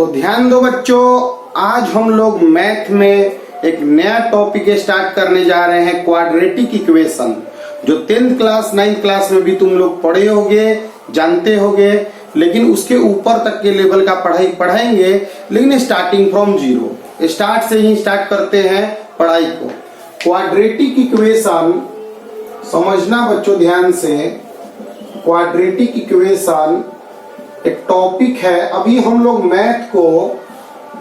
तो ध्यान दो बच्चों, आज हम लोग मैथ में एक नया टॉपिक स्टार्ट करने जा रहे हैं, क्वाड्रेटिक इक्वेशन, जो 10th क्लास 9th क्लास में भी तुम लोग पढ़े होगे, जानते होगे, लेकिन उसके ऊपर तक के लेवल का पढ़ाई पढ़ाएंगे, लेकिन स्टार्टिंग फ्रॉम जीरो, स्टार्ट से ही स्टार्ट करते हैं पढ़ाई को। क्वाड्रेटिक इक्वेशन समझना बच्चों ध्यान से। क्वाड्रेटिक इक्वेशन एक टॉपिक है, अभी हम लोग मैथ को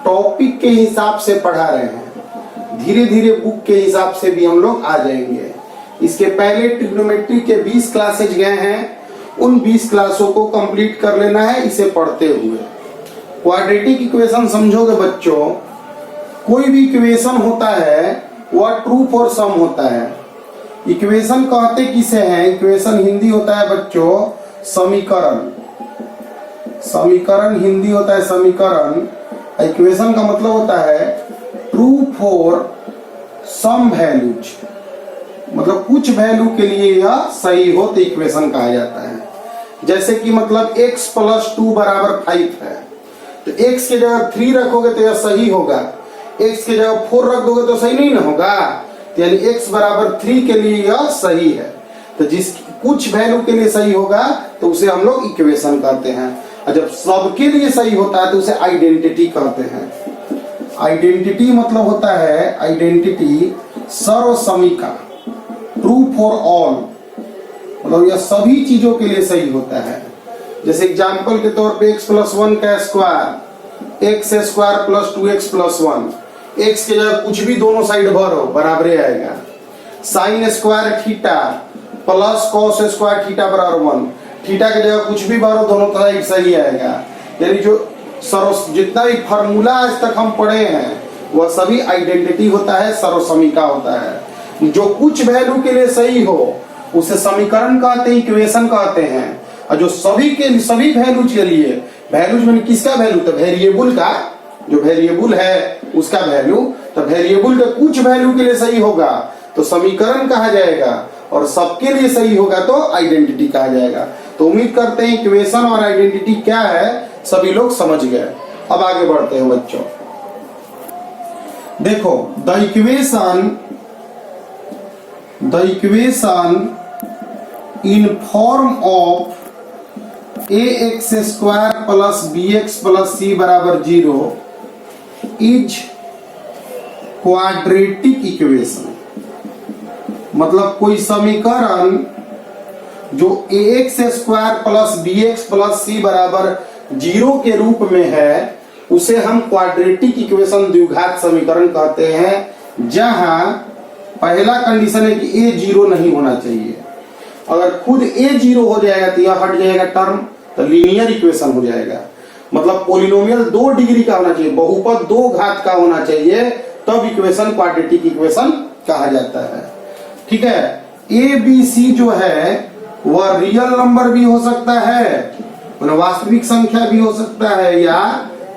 टॉपिक के हिसाब से पढ़ा रहे हैं, धीरे धीरे बुक के हिसाब से भी हम लोग आ जाएंगे। इसके पहले ट्रिग्नोमेट्री के 20 क्लासेज गए हैं, उन 20 क्लासों को कंप्लीट कर लेना है इसे पढ़ते हुए। क्वाड्रेटिक इक्वेशन समझोगे बच्चों, कोई भी इक्वेशन होता है वह ट्रू और सम होता है। इक्वेशन कहते किसे हैं? इक्वेशन हिंदी होता है बच्चों समीकरण। समीकरण हिंदी होता है समीकरण। इक्वेशन का मतलब होता है ट्रू फॉर सम वैल्यूज, मतलब कुछ वैल्यू के लिए यह सही हो तो इक्वेशन कहा जाता है। जैसे कि मतलब x + 2 = 5 है, तो x के जगह 3 रखोगे तो यह सही होगा, x के जगह 4 रख दोगे तो सही नहीं ना होगा। तो यानी x = 3 के लिए यह सही है, तो जिस कुछ वैल्यू के लिए सही होगा तो उसे हम लोग इक्वेशन कहते हैं, और जब सबके लिए सही होता है तो उसे आइडेंटिटी कहते हैं। आइडेंटिटी मतलब होता है आइडेंटिटी सर्वसमीका, ट्रू फॉर ऑल, मतलब यह सभी चीजों के लिए सही होता है। जैसे एग्जांपल के तौर पे x + 1 का स्क्वायर, x² + 2x + 1, x के जगह कुछ भी दोनों साइड भरो बराबर आएगा। sin² theta plus cos² theta = 1, theta के जगह कुछ भी भरो दोनों साइड सही आएगा। यानी जो जितना भी फार्मूला आज तक हम पढ़े हैं वह सभी आइडेंटिटी होता है, सर्वसमीका होता है। जो कुछ वैल्यू के लिए सही हो उसे समीकरण कहते हैं, इक्वेशन कहते हैं। और जो सभी वैल्यूज के लिए, वैल्यूज में किसका वैल्यू? तो वेरिएबल का, जो वेरिएबल है उसका वैल्यू, तो वेरिएबल के कुछ वैल्यू के लिए सही होगा तो समीकरण कहा जाएगा, और सबके लिए सही होगा तो आइडेंटिटी कहा जाएगा। तो उम्मीद करते हैं इक्वेशन और आइडेंटिटी क्या है सभी लोग समझ गए। अब आगे बढ़ते हैं बच्चों। देखो, the equation in form of ax² + bx + c = 0 is quadratic equation. मतलब कोई समीकरण जो ax² + bx + c = 0 के रूप में है उसे हम क्वाड्रेटिक इक्वेशन द्विघात समीकरण कहते हैं, जहां पहला कंडीशन है कि a 0 नहीं होना चाहिए। अगर खुद a 0 हो जाएगा तो यह हट जाएगा टर्म, तो लीनियर इक्वेशन हो जाएगा। मतलब पॉलिनोमियल 2 डिग्री का होना चाहिए, बहुपद 2 घात का होना चाहिए, तब इक्वेशन क्वाड्रेटिक इक्वेशन कहा जाता है। ठीक है, a b c जो है वह रियल नंबर भी हो सकता है, वास्तविक संख्या भी हो सकता है, या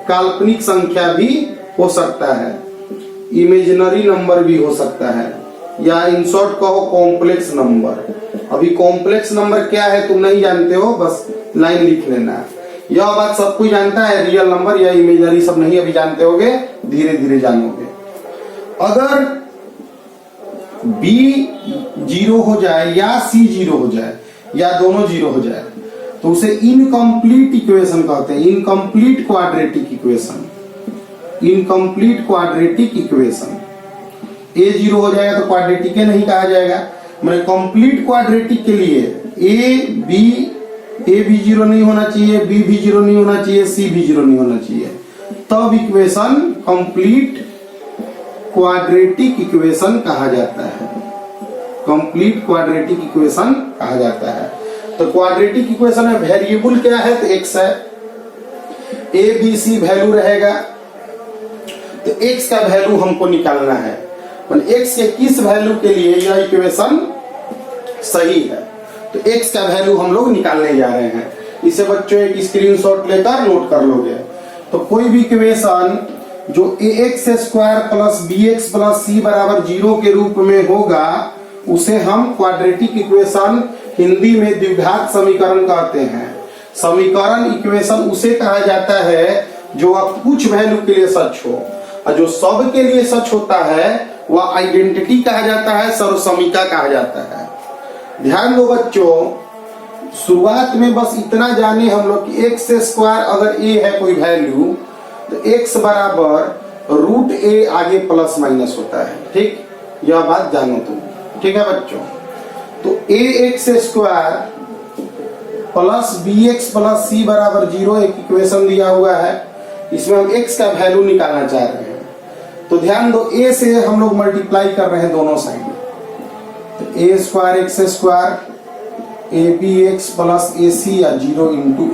काल्पनिक संख्या भी हो सकता है, इमेजिनरी नंबर भी हो सकता है, या इन शॉर्ट कहो कॉम्प्लेक्स नंबर। अभी कॉम्प्लेक्स नंबर क्या है तुम नहीं जानते हो, बस लाइन लिख लेना। यह बात सब कोई जानता है, रियल नंबर या इमेजिनरी सब नहीं अभी जानते होगे, धीरे धीरे जानोगे। अगर b 0 हो जाए या c 0 हो जाए या दोनों 0 हो जाए तो उसे इनकम्प्लीट इक्वेशन कहते हैं, incomplete quadratic equation. Incomplete quadratic equation a 0 हो जाएगा तो क्वाड्रेटिक नहीं कहा जाएगा। मैंने कंप्लीट क्वाड्रेटिक के लिए a भी 0 नहीं होना चाहिए, b भी 0 नहीं होना चाहिए, c भी 0 नहीं होना चाहिए, तब इक्वेशन कंप्लीट क्वाड्रेटिक इक्वेशन कहा जाता है। कंप्लीट क्वाड्रेटिक इक्वेशन कहा जाता है। तो क्वाड्रेटिक इक्वेशन में वेरिएबल क्या है? तो x है, a b c वैल्यू रहेगा, तो x का वैल्यू हमको निकालना है, x के किस वैल्यू के लिए यह इक्वेशन सही है, तो x का वैल्यू हम लोग निकालने जा रहे हैं। इसे बच्चों एक स्क्रीनशॉट लेकर नोट कर लोगे। तो कोई भी इक्वेशन जो ax² + bx + c = 0 के रूप में होगा उसे हम क्वाड्रेटिक इक्वेशन हिंदी में द्विघात समीकरण कहते हैं। समीकरण इक्वेशन उसे कहा जाता है जो आप कुछ वैल्यू के लिए सच हो, और जो सब के लिए सच होता है वह आइडेंटिटी कहा जाता है, सर्वसमीका कहा जाता है। ध्यान दो बच्चों, शुरुआत में बस इतना जाने हम लोग कि एक्स स्क्वायर अगर ए है कोई वैल्यू तो एक्स बराबर रूट ए आगे प्लस माइनस होता है। ठीक, यह बात जानो तुम। ठीक है बच्चों, तो a x square plus b x plus c बराबर 0 एक इक्वेशन दिया हुआ है। इसमें हम एक्स का वैल्यू निकालना चाह रहे हैं, तो ध्यान दो ए से हम लोग मल्टीप्लाई कर रहे हैं दोनों साइड में। तो a square x square a b x plus a c या 0 इंटू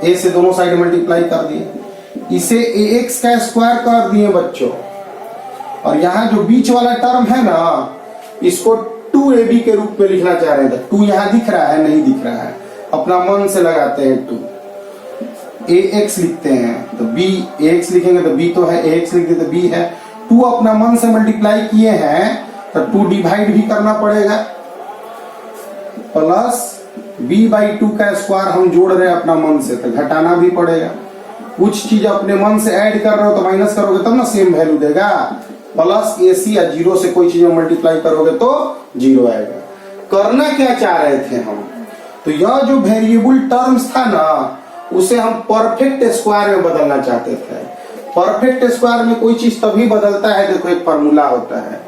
ए से दोनों साइड मल्टीप्लाई कर दिए। इसे ए एक्स का स्क्वायर कर दिए बच्चों, और यहाँ जो बीच वाला टर्म है ना इसको 2ab के रूप में लिखना चाह रहे थे। 2 यहाँ दिख रहा है, नहीं दिख रहा है, अपना मन से लगाते हैं 2। ax लिखते हैं तो b, ax लिखेंगे तो b तो है, ax लिख देते तो b है। 2 अपना मन से मल्टीप्लाई किए हैं तो 2 डिवाइड भी करना पड़ेगा, प्लस b/2 का स्क्वायर हम जोड़ रहे हैं अपना मन से तो घटाना भी पड़ेगा। कुछ चीज अपने मन से ऐड कर रहे हो तो माइनस करोगे तब ना सेम वैल्यू देगा। प्लस AC या 0 से कोई चीज मल्टीप्लाई करोगे तो 0 आएगा। करना क्या चाह रहे थे हम, तो यह जो वेरिएबल टर्म्स था ना उसे हम परफेक्ट स्क्वायर में बदलना चाहते थे। परफेक्ट स्क्वायर में कोई चीज तभी बदलता है, देखो एक फॉर्मूला होता है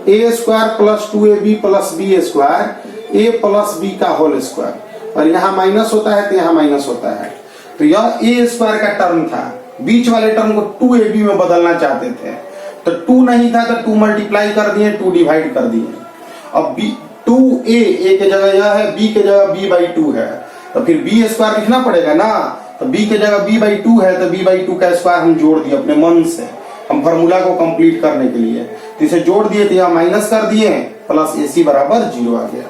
a square plus 2ab plus b square a plus b का होल स्क्वायर, और यहाँ माइनस होता है तो यहाँ माइनस होता है। तो यह a स्क्वायर का टर्म था, बीच वाले टर्म को 2ab में बदलना चाहते थे, तो 2 नहीं था तो 2 मल्टीप्लाई कर दिए, 2 डिवाइड कर दिए। अब 2a के जगह यह है, b के जगह b/2 है, तो फिर b स्क्वायर लिखना पड़ेगा ना। तो b के जगह b/2 है तो b/2 का स्क्वायर हम जोड़ दिए अपने मन से, हम फॉर्मूला को कंप्लीट करने के लिए। तो इसे जोड़ दिए तो यहाँ माइनस कर दिए, प्लस AC बराबर 0 आ गया।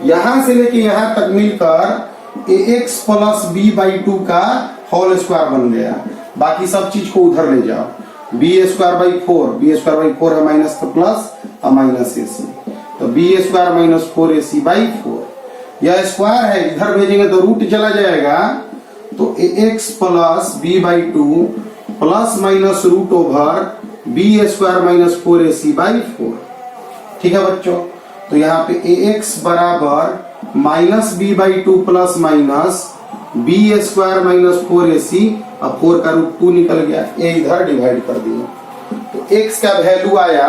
यहां से लेके यहाँ तक मिलकर ax प्लस b/2 का होल स्क्वायर बन गया। बाकी सब चीज को उधर ले जाओ, b² है माइनस तो प्लस और माइनस AC, तो b² माइनस 4AC/4। यह स्क्वायर है, इधर भेजेंगे तो रूट चला जाएगा, तो ax plus b/2 plus minus root over b² minus 4AC/4। ठीक है बच्चों, तो यहाँ पे ax बराबर minus b/2 plus minus b² minus 4AC, अब 4 का रूट 2 निकल गया, a इधर डिवाइड कर दिए, तो x का वैल्यू आया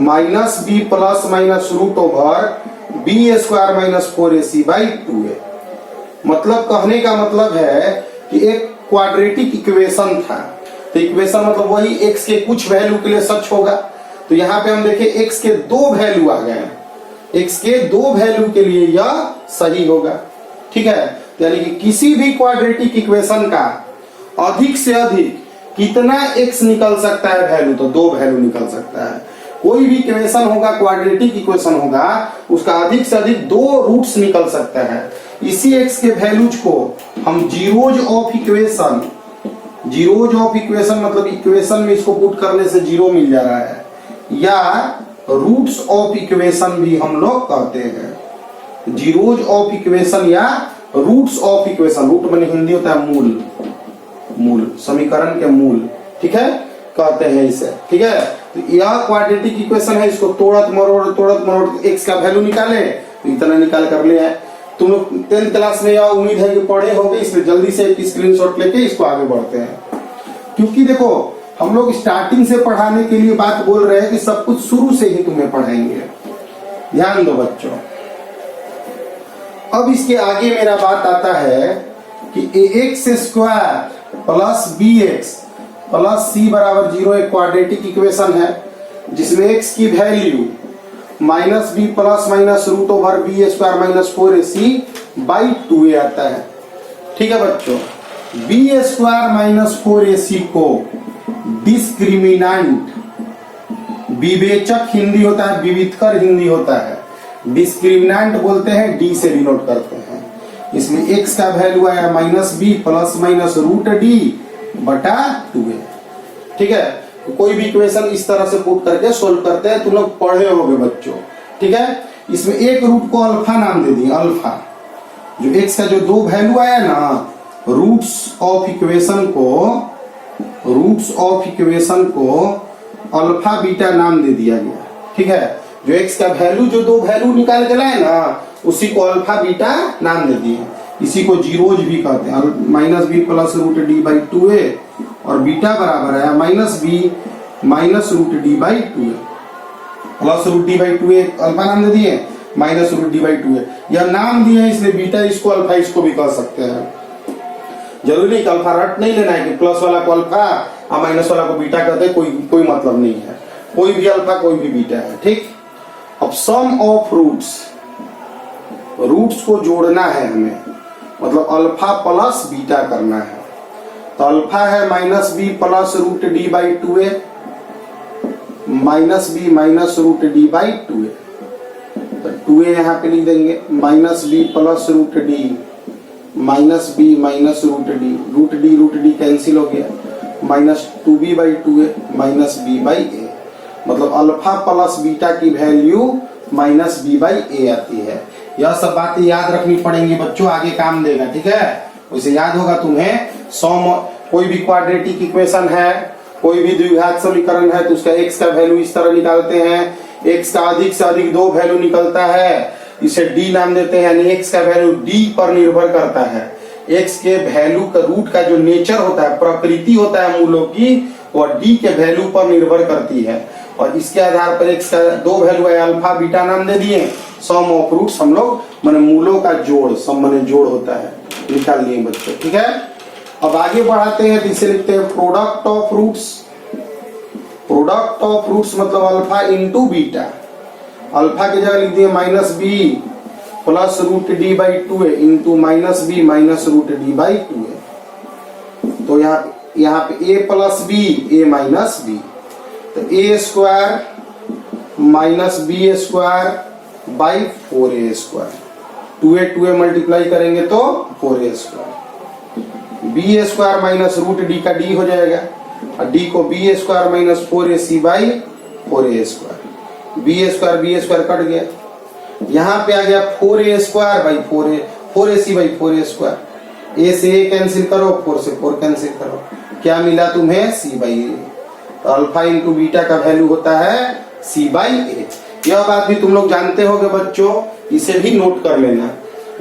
minus b plus minus root over b² minus 4AC/2a। मतलब कहने का मतलब है कि एक क्वाड्रेटिक इक्वेशन था, तो इक्वेशन मतलब वही x के कुछ वैल्यू के लिए सच होगा। तो यहाँ पे हम देखें x के 2 वैल्यू आ गए, x के 2 वैल्यू के लिए यह सही होगा। ठीक है, यानी कि किसी भी क्वाड्रेटिक इक्वेशन का अधिक से अधिक कितना x निकल सकता है वैल्यू, तो 2 वैल्यू निकल सकता है। कोई भी इक्वेशन होगा, क्वाड्रेटिक इक्वेशन होगा, उसका अधिक से अधिक 2 रूट्स निकल सकता है। इसी x के वैल्यूज को हम जीरोज ऑफ इक्वेशन मतलब इक्वेशन में इसको पुट करने से 0 मिल जा रहा है, या रूट्स ऑफ इक्वेशन भी हम लोग कहते हैं। जीरोज ऑफ इक्वेशन या रूट्स ऑफ इक्वेशन, रूट माने हिंदी होता है मूल, समीकरण के मूल, ठीक है, कहते हैं इसे। ठीक है, तो यह क्वाड्रेटिक इक्वेशन है, इसको तोड़त मरोड़ x का वैल्यू निकाले तो इतना निकाल कर ले आए। तुम लोग 10th क्लास में यह उम्मीद है कि पढ़े होंगे, इसलिए जल्दी से एक स्क्रीनशॉट लेके इसको आगे बढ़ते हैं। क्योंकि देखो हम लोग स्टार्टिंग से पढ़ाने के लिए बात बोल रहे हैं कि सब कुछ शुरू से ही तुम्हें पढ़ाएंगे। ध्यान दो बच्चों, अब इसके आगे मेरा बात आता है कि ax² plus bx plus c बराबर 0 एक क्वाड्रेटिक इक्वेशन है, जिसमें x की value minus b plus minus root over b² minus 4AC/2a आता है। ठीक है बच्चों, b² माइनस 4AC को डिस्क्रिमिनेंट, विवेचक हिंदी होता है, विविधकर हिंदी होता है, डिस्क्रिमिनेंट बोलते हैं, d से डिनोट करते हैं। इसमें x का वैल्यू आया minus b plus minus root d/2a। ठीक है, कोई भी इक्वेशन इस तरह से पुट करके सोल्व करते हैं, तुम लोग पढ़े होगे बच्चों। ठीक है, इसमें एक रूट को अल्फा नाम दे दिए, अल्फा। जो x का जो 2 वैल्यू आया ना रूट्स ऑफ इक्वेशन को अल्फा बीटा नाम दे दिया गया। ठीक है, जो एक्स का वैल्यू, जो दो वैल्यू निकाल के लाए ना, उसी को अल्फा बीटा नाम दे दिए। इसी को जीरोज भी कहते हैं। Minus B plus root D by 2a और बीटा बराबर है minus B minus root D by 2a plus root D by 2a alpha नाम दे दिए, minus root D by 2a यह नाम दिए हैं, इसलिए बीटा इसको अल्फा इसको भी कह सकते हैं। जरूरी नहीं कि अल्फा रट नहीं लेना है कि प्लस वाला को अल्फा और माइनस वाला को बीटा कहते हैं, कोई मतलब नहीं है। कोई भी अल्फा कोई भी बीटा है। ठीक, अब सम ऑफ रूट्स को जोड़ना है हमें, मतलब अल्फा प्लस बीटा करना है। तो अल्फा है minus B plus root D by 2a, minus B minus root D by 2a। तो 2a यहाँ पे लिख देंगे, minus B plus root D minus B minus root D cancel हो गया, minus 2b by 2a minus b by a। मतलब alpha plus beta की value minus b by a आती है। यह सब बातें याद रखनी पड़ेंगी बच्चों, आगे काम देगा। ठीक है, वैसे याद होगा तुम्हें। सम, कोई भी क्वाड्रेटिक इक्वेशन है, कोई भी द्विघात समीकरण है, तो उसका x का वैल्यू इस तरह निकालते हैं। x का अधिक से अधिक दो वैल्यू निकलता है, इसे d नाम देते हैं, यानी x का वैल्यू d पर निर्भर करता है। x के वैल्यू का रूट का जो नेचर होता है, प्रकृति होता है मूलों की, वह d के वैल्यू पर निर्भर करती है। और इसके आधार पर x का दो वैल्यू है, अल्फा बीटा नाम दे दिए। सम ऑफ रूट्स हम लोग माने मूलों का जोड़, सम माने जोड़ होता है, निकाल लिए बच्चों। ठीक है, अब आगे बढ़ाते हैं, इसे लिखते हैं product of roots. Product of roots मतलब अल्फा इंटू बीटा। अल्फा की जगह लिख दिए minus B plus root D by 2a into minus B minus root D by 2a। तो यहाँ पे a plus B a minus B, तो a square minus B square by 4a square. 2a multiply करेंगे तो 4a square. B square minus root D का D हो जाएगा, और डी को B square minus 4ac by 4a square. B square cut गया, यहाँ पे आ गया 4a square by 4ac by 4a square. a से a कैंसिल करो, 4 से 4 कैंसिल करो, क्या मिला तुम्हें c बाई a। तो अल्फा इंटू बीटा का वैल्यू होता है c बाई a। यह बात भी तुम लोग जानते होगे बच्चों, इसे भी नोट कर लेना।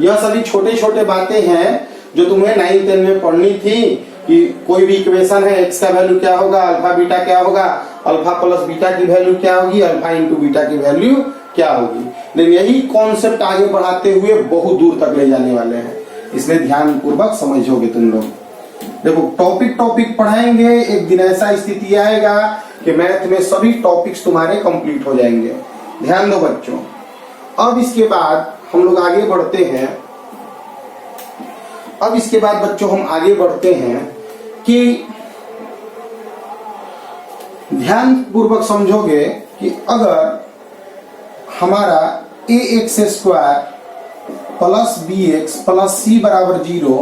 यह सभी छोटे छोटे बातें हैं जो तुम्हें 9th 10th में पढ़नी थी कि कोई भी इक्वेशन है, x का वैल्यू क्या होगा, अल्फा बीटा क्या होगा, अल्फा प्लस बीटा की वैल्यू क्या होगी, अल्फा इंटू बीटा की वैल्यू क्या होगी। लेकिन यही कॉन्सेप्ट आगे बढ़ाते हुए बहुत दूर तक ले जाने वाले हैं, इसलिए ध्यान पूर्वक समझोगे तुम लोग। देखो टॉपिक पढ़ाएंगे, एक दिन ऐसा स्थिति आएगा कि मैथ में सभी टॉपिक्स तुम्हारे कंप्लीट हो जाएंगे। ध्यान दो बच्चों। अब इसके बाद हम लोग आगे बढ़ते हैं। अब इसके बाद बच्चों हम आगे बढ़ते हैं कि ध्यान पूर्वक समझोगे कि अगर हमारा ax square plus bx plus c बराबर 0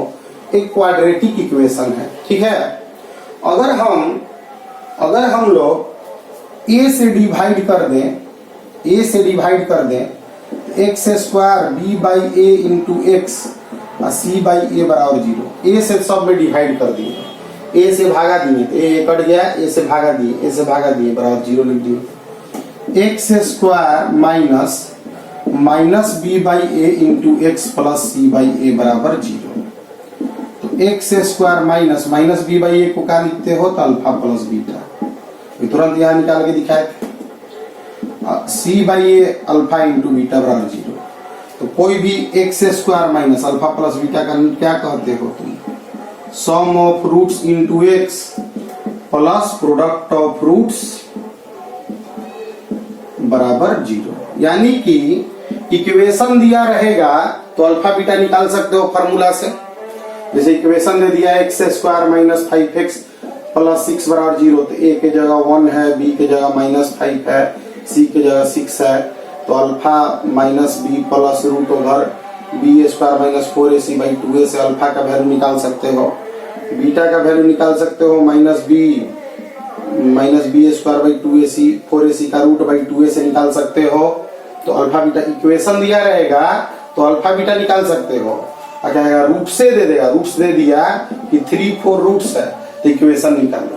एक क्वाड्रेटिक इक्वेशन है। ठीक है, अगर हम लोग a से डिवाइड कर दें X square B by A into X और सी बाई ए बराबर 0। ए से सब में डिवाइड कर दिए, ए से भागा दिए तो ए कट गया, ए से भागा दिए बराबर 0 लिख दिए। X square minus b by A into x plus c by a बराबर 0। तो x square minus b by a को क्या लिखते हो, तो अल्फा प्लस बीटा। तुरंत यहाँ निकाल के दिखाए थे। C by a alpha into beta बराबर 0। तो कोई भी x square minus alpha plus beta का क्या कहते हो तुम, sum of roots into x plus product of roots बराबर 0। यानी कि इक्वेशन दिया रहेगा तो अल्फा बीटा निकाल सकते हो फॉर्मूला से। जैसे इक्वेशन दे दिया x square minus 5x plus 6 बराबर 0, तो ए के जगह 1 है, बी के जगह -5 है, सी के जगह 6 है, तो alpha minus B plus root over B square minus 4ac by 2a से अल्फा का वैल्यू निकाल सकते हो। बीटा का वैल्यू निकाल सकते हो minus B square by 2ac 4ac का रूट बाई 2a से निकाल सकते हो। तो अल्फा बीटा इक्वेशन दिया रहेगा तो अल्फा बीटा निकाल सकते हो। क्या आएगा, रूट से दे देगा, रूट्स दे दिया कि 3 4 रूट्स है तो इक्वेशन निकालो।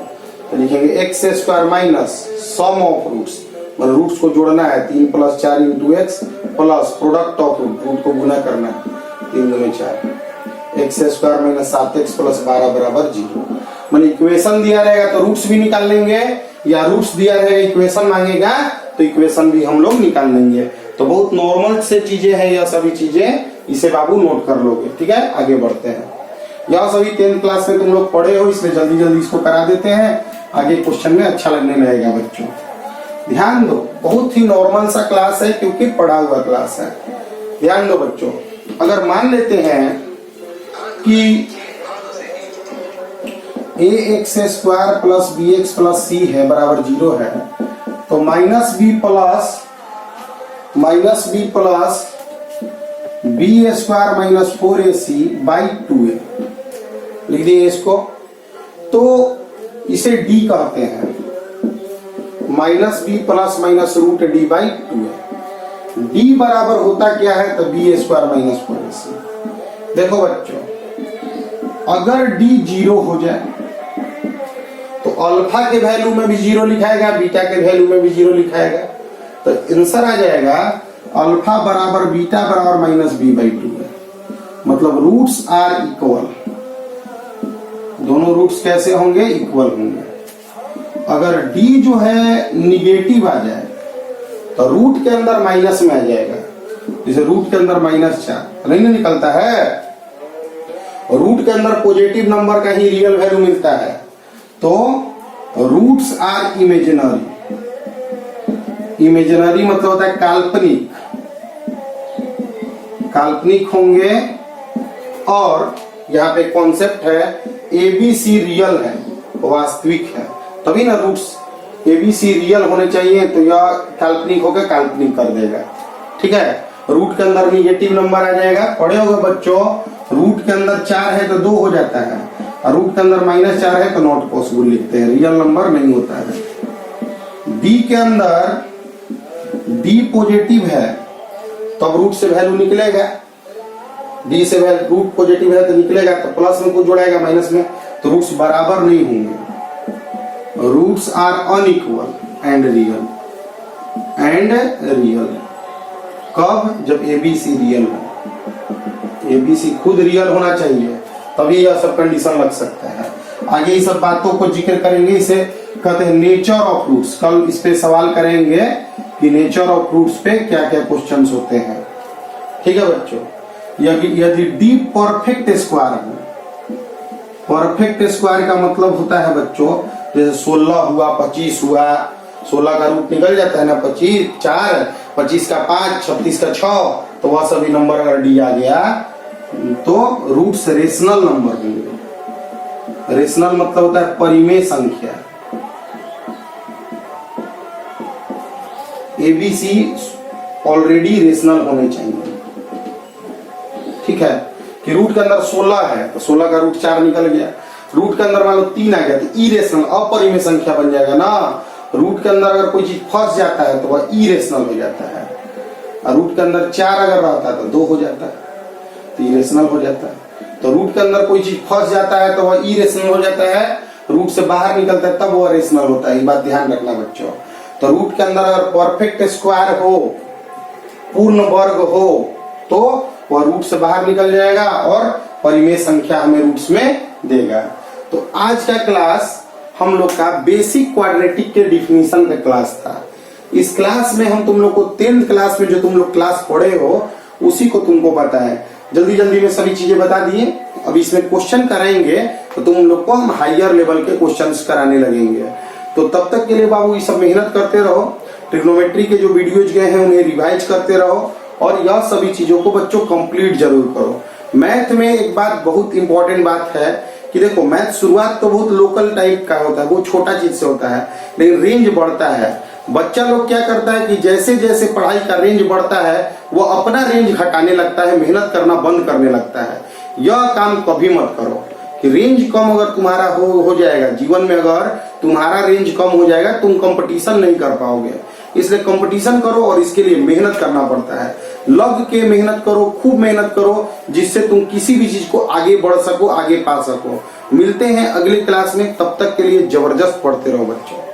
तो लिखेंगे X square minus sum of roots, मतलब रूट्स को जोड़ना है 3 + 4 × x plus product of root को गुना करना है 3 × 4, एक्स स्क्वायर माइनस 7x + 12 = 0। मतलब इक्वेशन दिया रहेगा तो रूट्स भी निकाल लेंगे, या रूट्स दिया रहेगा इक्वेशन मांगेगा तो इक्वेशन भी हम लोग निकाल लेंगे। तो बहुत नॉर्मल से चीजें हैं यह सभी चीजें, इसे बाबू नोट कर लोगे। ठीक है, आगे बढ़ते हैं। यह सभी 10th क्लास में तुम लोग पढ़े हो, इसलिए जल्दी जल्दी इसको करा देते हैं, आगे क्वेश्चन में अच्छा लगने लगेगा बच्चों। ध्यान दो, बहुत ही नॉर्मल सा क्लास है क्योंकि पढ़ा हुआ क्लास है। ध्यान दो बच्चों, अगर मान लेते हैं कि ax² + bx + c है बराबर 0 है, तो -b प्लस b² - 4ac/2a लिख दिए इसको। तो इसे d कहते हैं, -b प्लस -√d/2a। d बराबर होता क्या है, तो b² - 4ac। देखो बच्चों, अगर d 0 हो जाए तो अल्फा के वैल्यू में भी 0 लिखाएगा, बीटा के वैल्यू में भी 0 लिखाएगा। तो आंसर आ जाएगा अल्फा बराबर बीटा बराबर -b/2 है। मतलब रूट्स आर इक्वल, दोनों रूट्स कैसे होंगे, इक्वल होंगे। अगर d जो है निगेटिव आ जाए तो रूट के अंदर माइनस में आ जाएगा, जैसे रूट के अंदर -4 नहीं निकलता है, रूट के अंदर पॉजिटिव नंबर का ही रियल वैल्यू मिलता है। तो रूट्स आर इमेजिनरी, इमेजिनरी मतलब होता है काल्पनिक, काल्पनिक होंगे। और यहाँ पे कॉन्सेप्ट है एबीसी रियल है, वास्तविक है, तभी ना रूट्स एबीसी रियल होने चाहिए, तो यह काल्पनिक होकर काल्पनिक कर देगा। ठीक है, रूट के अंदर निगेटिव नंबर आ जाएगा, पढ़े होगा बच्चों, रूट के अंदर 4 है तो 2 हो जाता है, और रूट के अंदर -4 है तो नॉट पॉसिबल लिखते हैं, रियल नंबर नहीं होता है। डी के अंदर डी पॉजिटिव है तब रूट से वैल्यू निकलेगा, डी से वैल्यू रूट पॉजिटिव है तो निकलेगा, तो प्लस में कुछ जोड़ाएगा माइनस में, तो रूट्स बराबर नहीं होंगे। Roots are unequal and real, कब, जब एबीसी रियल हो, एबीसी खुद रियल होना चाहिए, तभी यह सब कंडीशन लग सकता है। आगे ये सब बातों को जिक्र करेंगे, इसे कहते हैं नेचर ऑफ रूट्स। कल इस पे सवाल करेंगे कि नेचर ऑफ रूट्स पे क्या क्या क्वेश्चंस होते हैं। ठीक है बच्चों, यदि डी परफेक्ट स्क्वायर हो, परफेक्ट स्क्वायर का मतलब होता है बच्चों, जैसे 16 हुआ, 25 हुआ, 16 का रूट निकल जाता है ना, 25 4, 25 का 5, 36 का 6, तो वह सभी नंबर अगर डी आ गया तो रूट्स रेशनल नंबर होंगे। रेशनल मतलब होता है परिमेय संख्या। एबीसी ऑलरेडी रेशनल होने चाहिए। ठीक है, कि रूट के अंदर 16 है तो 16 का रूट 4 निकल गया, रूट के अंदर मान लो 3 आ गया तो इरेशनल अपरिमेय संख्या बन जाएगा ना। रूट के अंदर अगर कोई चीज फंस जाता है तो वह इरेशनल हो जाता है, और रूट के अंदर 4 अगर रहता है तो 2 हो जाता है, तो इरेशनल हो जाता है। तो रूट के अंदर कोई चीज फंस जाता है तो वह इरेशनल हो जाता है, रूट से बाहर निकलता है तब वह रेशनल होता है। ये बात ध्यान रखना बच्चों। तो रूट के अंदर अगर परफेक्ट स्क्वायर हो, पूर्ण वर्ग हो, तो वह रूट से बाहर निकल जाएगा और परिमेय संख्या हमें रूट्स में देगा। तो आज का क्लास हम लोग का बेसिक क्वाड्रेटिक के डिफिनीशन का क्लास था। इस क्लास में हम तुम लोग को 10th क्लास में जो तुम लोग क्लास पढ़े हो उसी को तुमको बताएं। जल्दी जल्दी में सभी चीजें बता दिए। अब इसमें क्वेश्चन कराएंगे तो तुम लोग को हम हायर लेवल के क्वेश्चंस कराने लगेंगे। तो तब तक के लिए बाबू ये सब मेहनत करते रहो, ट्रिग्नोमेट्री के जो वीडियोज गए हैं उन्हें रिवाइज करते रहो, और यह सभी चीजों को बच्चों कंप्लीट जरूर करो। मैथ में एक बात बहुत इंपॉर्टेंट बात है कि देखो, मैथ शुरुआत तो बहुत लोकल टाइप का होता है, वो छोटा चीज से होता है, लेकिन रेंज बढ़ता है। बच्चा लोग क्या करता है कि जैसे जैसे पढ़ाई का रेंज बढ़ता है वो अपना रेंज घटाने लगता है, मेहनत करना बंद करने लगता है। यह काम कभी मत करो कि रेंज कम अगर तुम्हारा हो जाएगा जीवन में, अगर तुम्हारा रेंज कम हो जाएगा तुम कंपटीशन नहीं कर पाओगे। इसलिए कंपटीशन करो और इसके लिए मेहनत करना पड़ता है। लग के मेहनत करो, खूब मेहनत करो, जिससे तुम किसी भी चीज को आगे बढ़ सको, आगे पा सको। मिलते हैं अगली क्लास में, तब तक के लिए जबरदस्त पढ़ते रहो बच्चों।